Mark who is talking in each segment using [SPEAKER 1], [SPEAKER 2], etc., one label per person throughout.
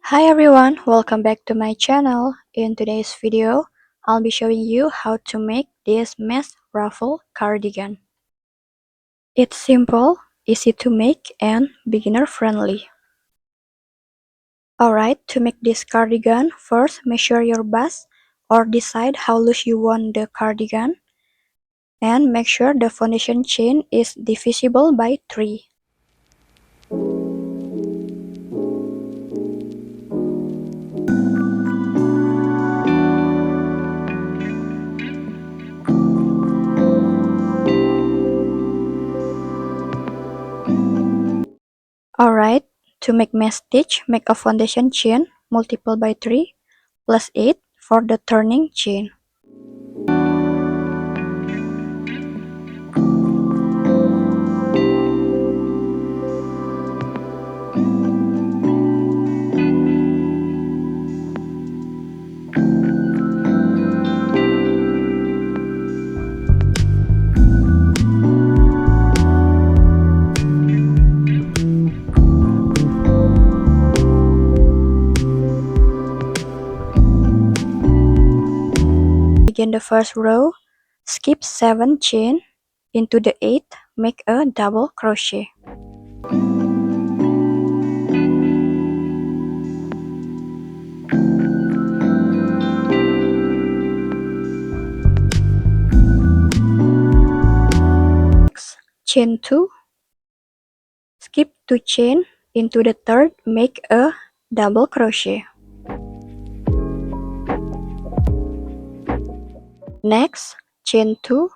[SPEAKER 1] Hi everyone, welcome back to my channel. In today's video, I'll be showing you how to make this mesh ruffle cardigan. It's simple, easy to make, and beginner friendly. Alright, to make this cardigan, first measure your bust or decide how loose you want the cardigan. And make sure the foundation chain is divisible by 3. Alright, to make mesh stitch, make a foundation chain multiple by 3 plus 8 for the turning chain. Begin the first row, skip 7 chain, into the 8th make a double crochet. Next, chain 2, skip 2 chain, into the 3rd make a double crochet. Next, chain 2,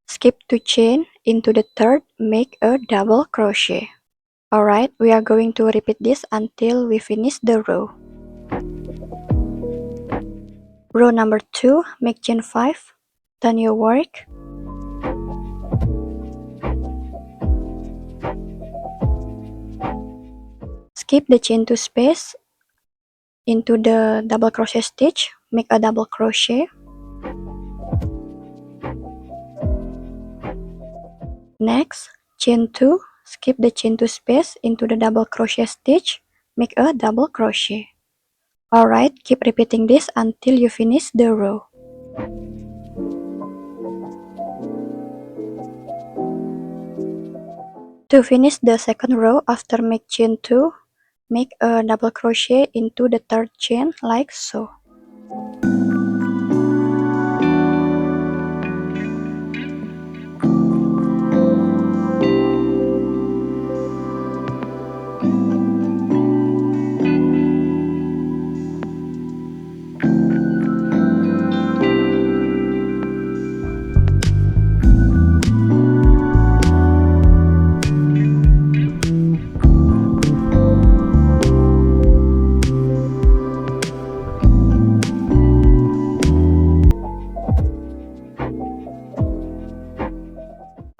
[SPEAKER 1] skip 2 chain, into the 3rd make a double crochet. Alright, we are going to repeat this until we finish the row. Row number 2, make chain 5, turn your work. Skip the chain 2 space, into the double crochet stitch, make a double crochet. Next, chain 2, skip the chain 2 space, into the double crochet stitch, make a double crochet. Alright, keep repeating this until you finish the row. To finish the second row, after make chain 2, make a double crochet into the 3rd chain like so.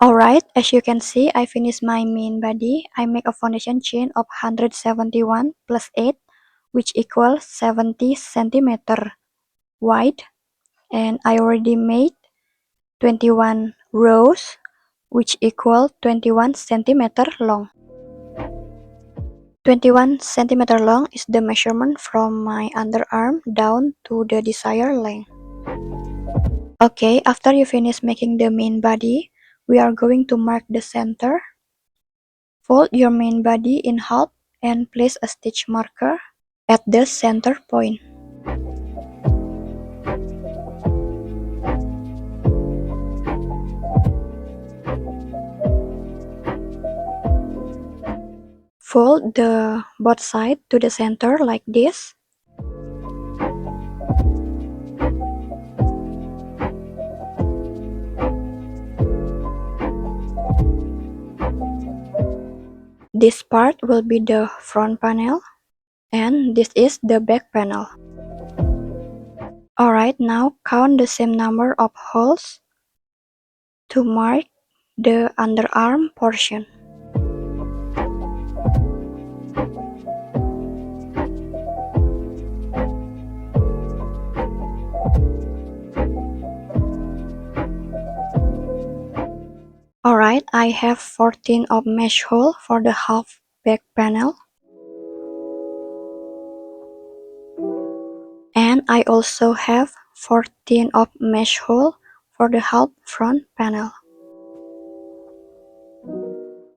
[SPEAKER 1] Alright, as you can see, I finished my main body. I make a foundation chain of 171 plus 8, which equals 70 centimeter wide. And I already made 21 rows, which equal 21 centimeter long. 21 centimeter long is the measurement from my underarm down to the desired length. Okay, after you finish making the main body, we are going to mark the center. Fold your main body in half and place a stitch marker at the center point. Fold the both sides to the center like this. This part will be the front panel and this is the back panel. Alright, now count the same number of holes to mark the underarm portion. Alright, I have 14 of mesh hole for the half back panel. I also have 14 of mesh hole for the half front panel.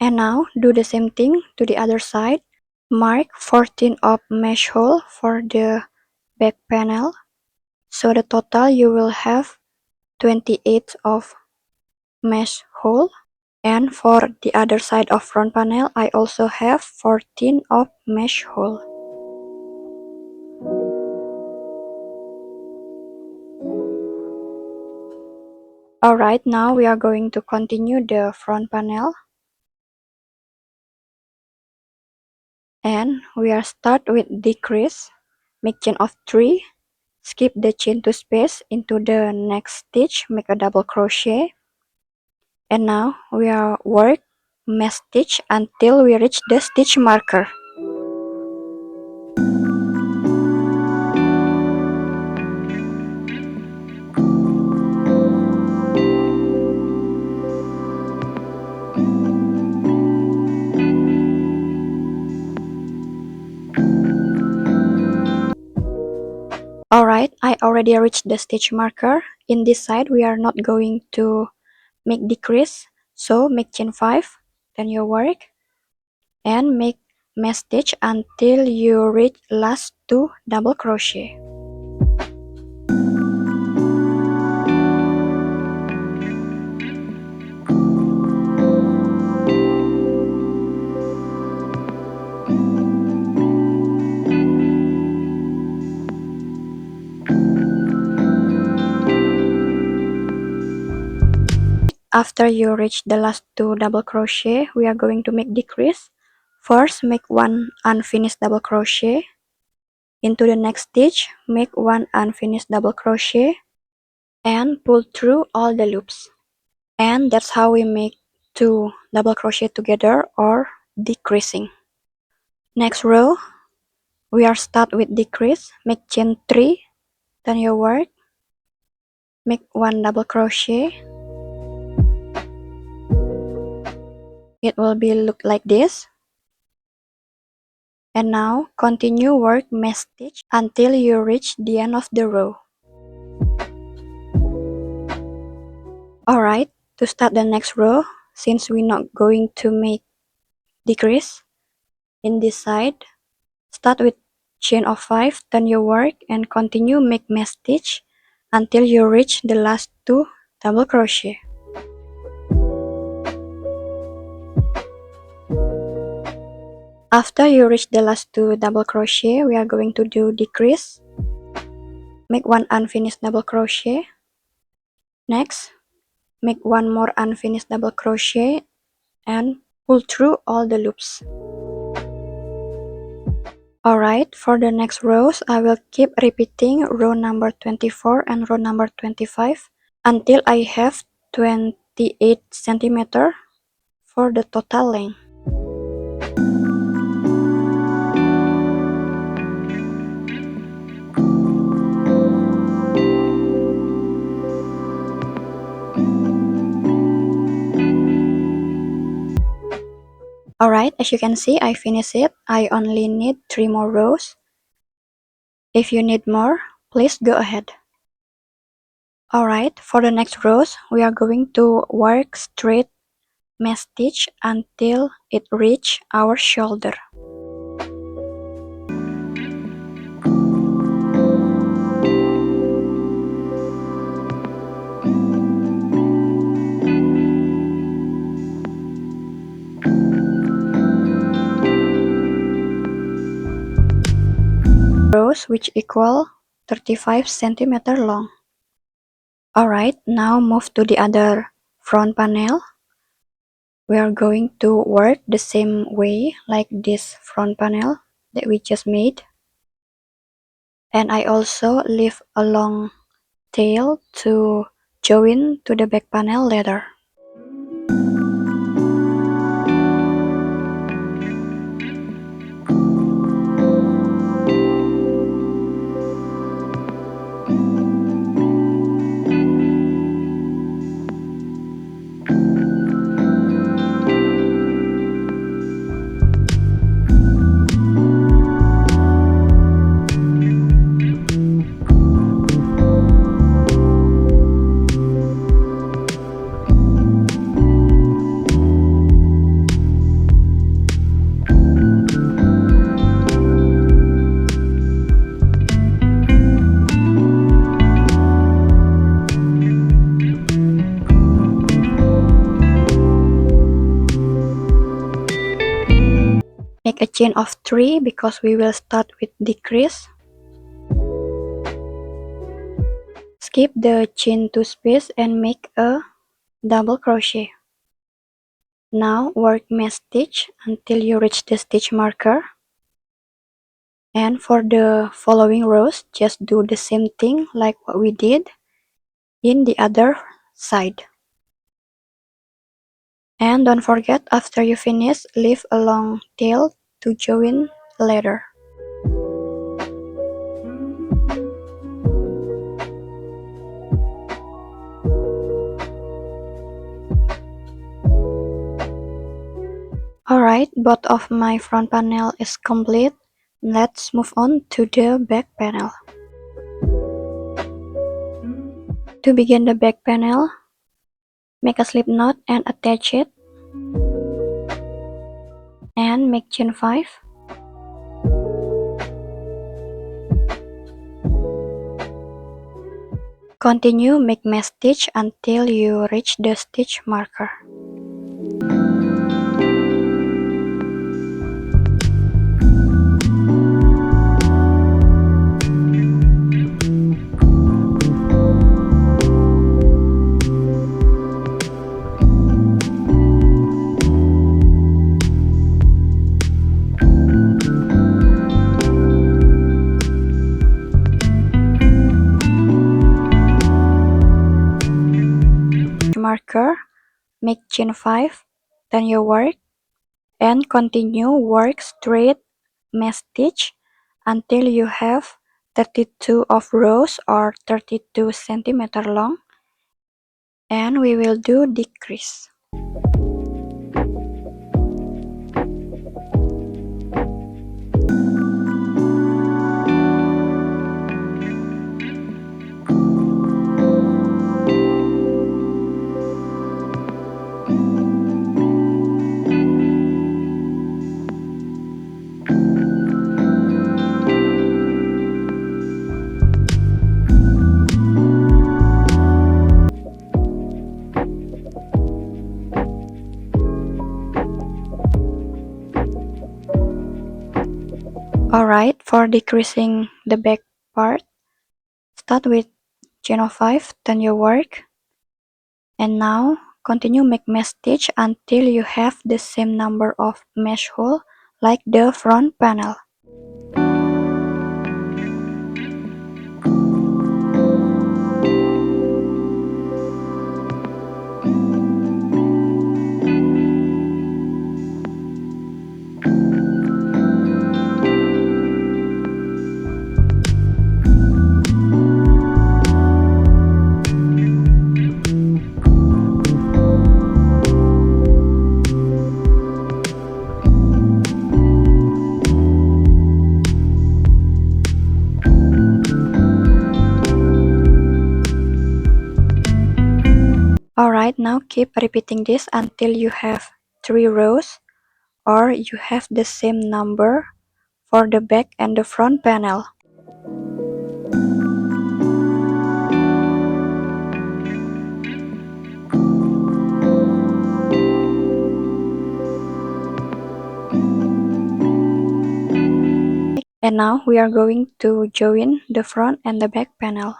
[SPEAKER 1] And now do the same thing to the other side. Mark 14 of mesh hole for the back panel. So the total you will have 28 of mesh hole. And for the other side of front panel, I also have 14 of mesh hole. Alright, now we are going to continue the front panel. And we are start with decrease. Make chain of 3. Skip the chain to space into the next stitch. Make a double crochet. And now we are work mesh stitch until we reach the stitch marker. Alright, I already reached the stitch marker. In this side, we are not going to make decrease. So make chain 5, then you work, and make mesh stitch until you reach last 2 double crochet. After you reach the last 2 double crochet, we are going to make decrease. First, make 1 unfinished double crochet. Into the next stitch, make 1 unfinished double crochet and pull through all the loops. And that's how we make 2 double crochet together or decreasing. Next row, we are start with decrease. Make chain 3, then you work, make 1 double crochet. It will be look like this. And now continue work mesh stitch until you reach the end of the row. Alright, to start the next row, since we're not going to make decrease in this side, start with chain of 5, turn your work and continue make mesh stitch until you reach the last 2 double crochet. After you reach the last 2 double crochet, we are going to do decrease. Make 1 unfinished double crochet. Next, make 1 more unfinished double crochet and pull through all the loops. Alright, for the next rows, I will keep repeating row number 24 and row number 25 until I have 28 centimeter for the total length. Alright, as you can see, I finished it. I only need 3 more rows. If you need more, please go ahead. Alright, for the next rows, we are going to work straight mesh stitch until it reach our shoulder. Rows which equal 35 centimeter long. Alright, now move to the other front panel. We are going to work the same way like this front panel that we just made. And I also leave a long tail to join to the back panel later. make a chain of 3 because we will start with decrease. Skip the chain 2 space and make a double crochet. Now work mesh stitch until you reach the stitch marker. And for the following rows, just do the same thing like what we did in the other side. And don't forget, after you finish, leave a long tail to join later. Alright, both of my front panel is complete. Let's move on to the back panel. To begin the back panel, make a slip knot and attach it. And make chain 5. Continue make mesh stitch until you reach the stitch marker. Marker, make chain 5, then you work and continue work straight mesh stitch until you have 32 of rows or 32 centimeter long, and we will do decrease. Alright, for decreasing the back part, start with chain of 5, then you work, and now continue make mesh stitch until you have the same number of mesh hole like the front panel. Alright, now keep repeating this until you have 3 rows or you have the same number for the back and the front panel. And now we are going to join the front and the back panel.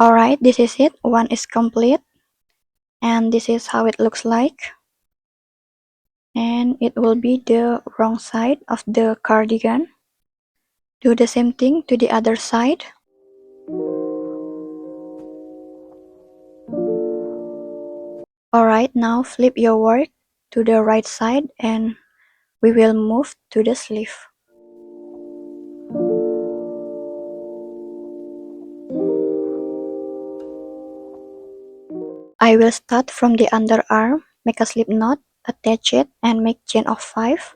[SPEAKER 1] Alright, this is it. One is complete. And this is how it looks like. and it will be the wrong side of the cardigan. Do the same thing to the other side. Alright, now flip your work to the right side and we will move to the sleeve. I will start from the underarm, make a slip knot, attach it, and make chain of 5.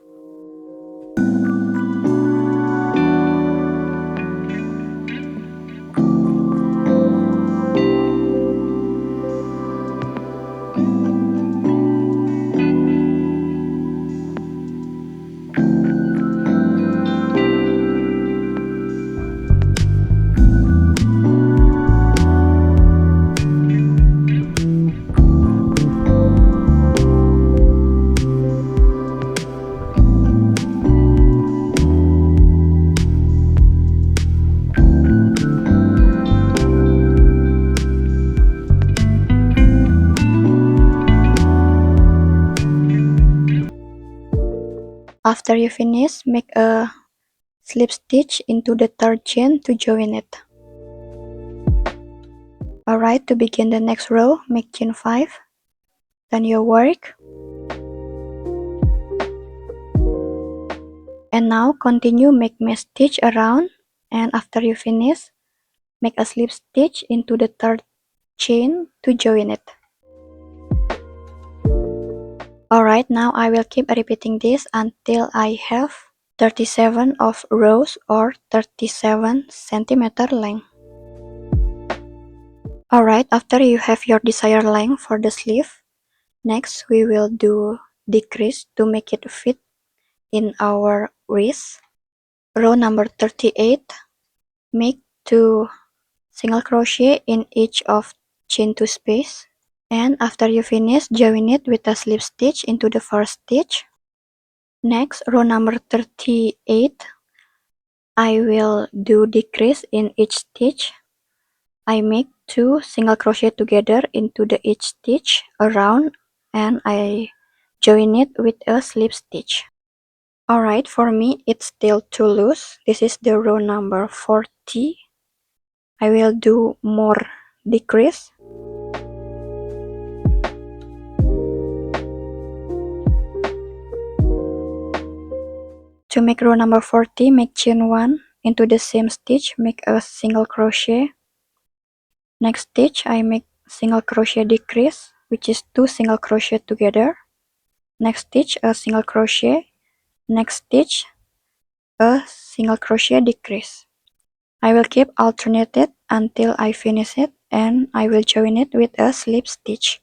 [SPEAKER 1] After you finish, make a slip stitch into the third chain to join it. Alright, to begin the next row, make chain 5, turn your work, and now continue make mesh stitch around, and after you finish, make a slip stitch into the third chain to join it. Alright, now I will keep repeating this until I have 37 of rows or 37 centimeter length. Alright, after you have your desired length for the sleeve, next we will do decrease to make it fit in our wrist. Row number 38, make 2 single crochet in each of chain 2 space, and after you finish, join it with a slip stitch into the first stitch. Next, row number 38, I will do decrease in each stitch. I make 2 single crochet together into the each stitch around, and I join it with a slip stitch. Alright, for me it's still too loose. This is the row number 40. I will do more decrease. To make row number 40, make chain 1 into the same stitch, make a single crochet. Next stitch, I make single crochet decrease, which is 2 single crochet together. Next stitch, a single crochet. Next stitch, a single crochet decrease. I will keep alternated until I finish it, and I will join it with a slip stitch.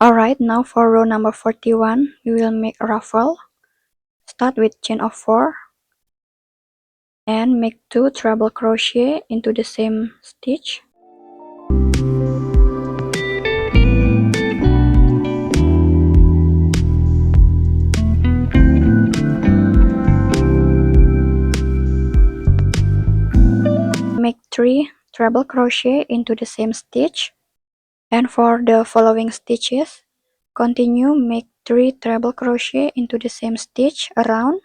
[SPEAKER 1] Alright, now for row number 41, we will make a ruffle. Start with chain of 4 and make 2 treble crochet into the same stitch. Make 3 treble crochet into the same stitch, and for the following stitches, continue make 3 treble crochet into the same stitch around,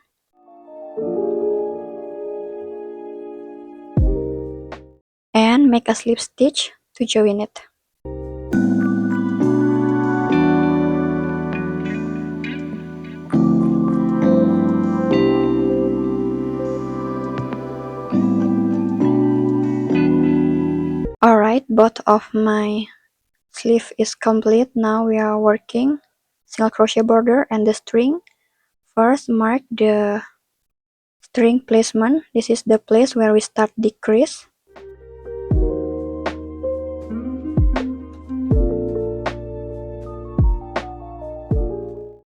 [SPEAKER 1] and make a slip stitch to join it. Alright, both of my sleeve is complete. Now we are working single crochet border and the string. First, mark the string placement. This is the place where we start decrease.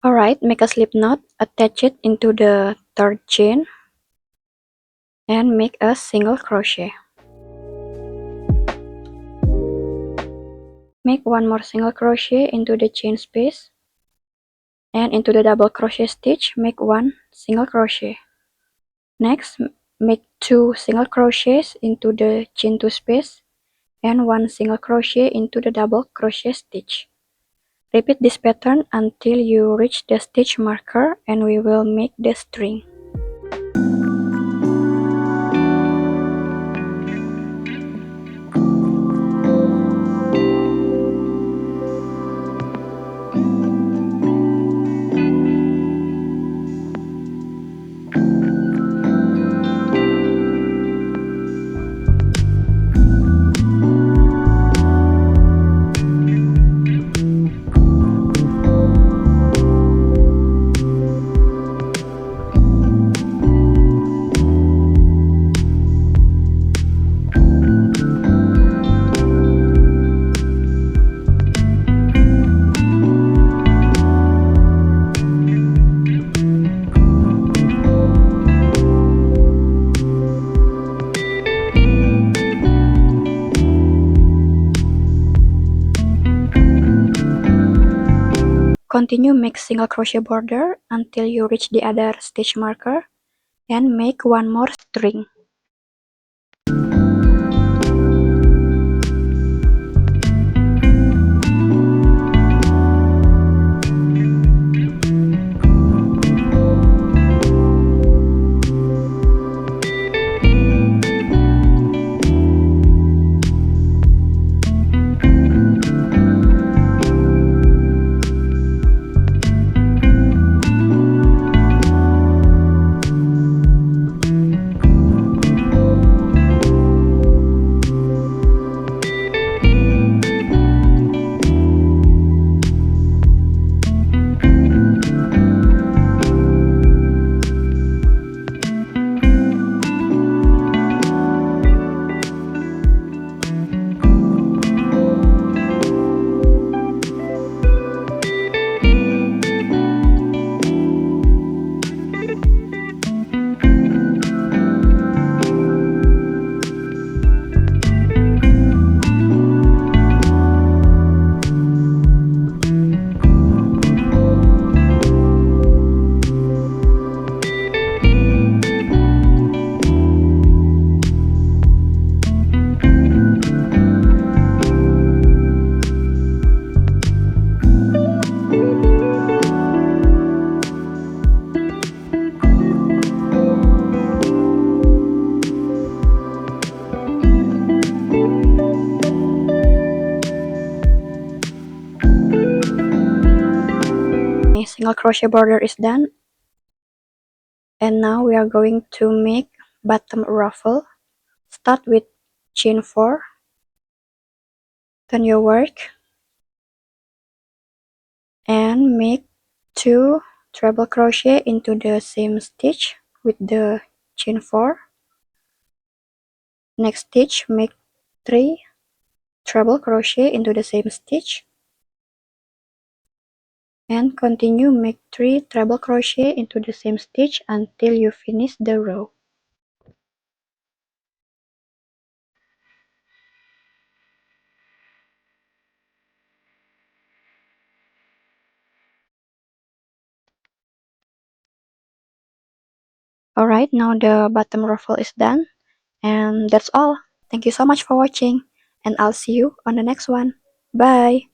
[SPEAKER 1] Alright, make a slip knot, attach it into the third chain. and make a single crochet. Make one more single crochet into the chain space, and into the double crochet stitch make one single crochet. Next, make 2 single crochets into the chain 2 space and 1 single crochet into the double crochet stitch. Repeat this pattern until you reach the stitch marker, and we will make the string. Continue make single crochet border until you reach the other stitch marker, and make one more string. Single crochet border is done, and now we are going to make bottom ruffle. Start with chain 4, turn your work, and make 2 treble crochet into the same stitch with the chain 4. Next stitch, make 3 treble crochet into the same stitch, and continue make 3 treble crochet into the same stitch until you finish the row. Alright, now the bottom ruffle is done, and that's all. Thank you so much for watching, and I'll see you on the next one. Bye!